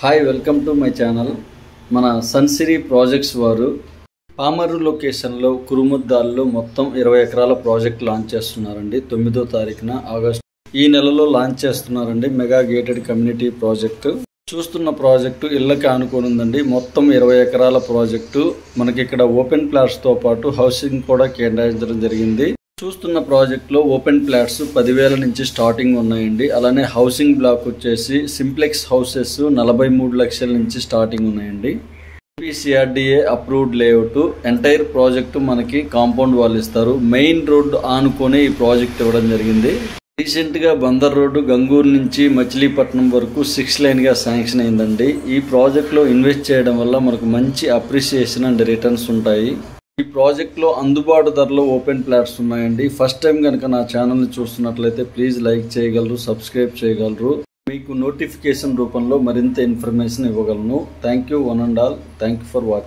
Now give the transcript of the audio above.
Hi welcome to my channel. మన Sunsiri projects వారు పామర్రు లొకేషన్లో కురుముద్దాల్లో మొత్తం 20 ఎకరాల ప్రాజెక్ట్ లాంచ్ చేస్తున్నారండి. 9వ తారీఖున ఆగస్టు ఈ నెలలో లాంచ్ చేస్తున్నారండి. Mega gated community project. చూస్తున్న ప్రాజెక్టు ఇళ్ళకి ఆనుకోనుందండి. మొత్తం 20 ఎకరాల ప్రాజెక్టు. మనకి ఇక్కడ ఓపెన్ ప్లాట్స్తో పాటు హౌసింగ్ కూడా కేటాయించడం జరిగింది. చూస్తున్న ప్రాజెక్ట్లో ఓపెన్ ప్లాట్స్ 10,000 నుంచి స్టార్టింగ్ ఉన్నాయండి. అలానే హౌసింగ్ బ్లాక్ వచ్చేసి సింప్లెక్స్ హౌసెస్ 43 లక్షల నుంచి స్టార్టింగ్ ఉన్నాయండి. CRDA approved layout. Entire project మనకి కాంపౌండ్ వాళ్ళు ఇస్తారు. మెయిన్ రోడ్డు ఆనుకొని ఈ ప్రాజెక్ట్ ఇవ్వడం జరిగింది. రీసెంట్గా బందర్ రోడ్డు గంగూరు నుంచి మచిలీపట్నం వరకు 6 లైన్గా శాంక్షన్ అయిందండి. ఈ ప్రాజెక్ట్లో ఇన్వెస్ట్ చేయడం వల్ల మనకు మంచి అప్రిసియేషన్ అండ్ రిటర్న్స్ ఉంటాయి. ఈ ప్రాజెక్ట్లో అందుబాటు ధరలో ఓపెన్ ప్లాట్స్ ఉన్నాయండి. ఫస్ట్ టైం కనుక నా ఛానల్ని చూస్తున్నట్లయితే ప్లీజ్ లైక్ చేయగలరు, సబ్స్క్రైబ్ చేయగలరు. మీకు నోటిఫికేషన్ రూపంలో మరింత ఇన్ఫర్మేషన్ ఇవ్వగలను. Thank you one and all. Thank you for watching.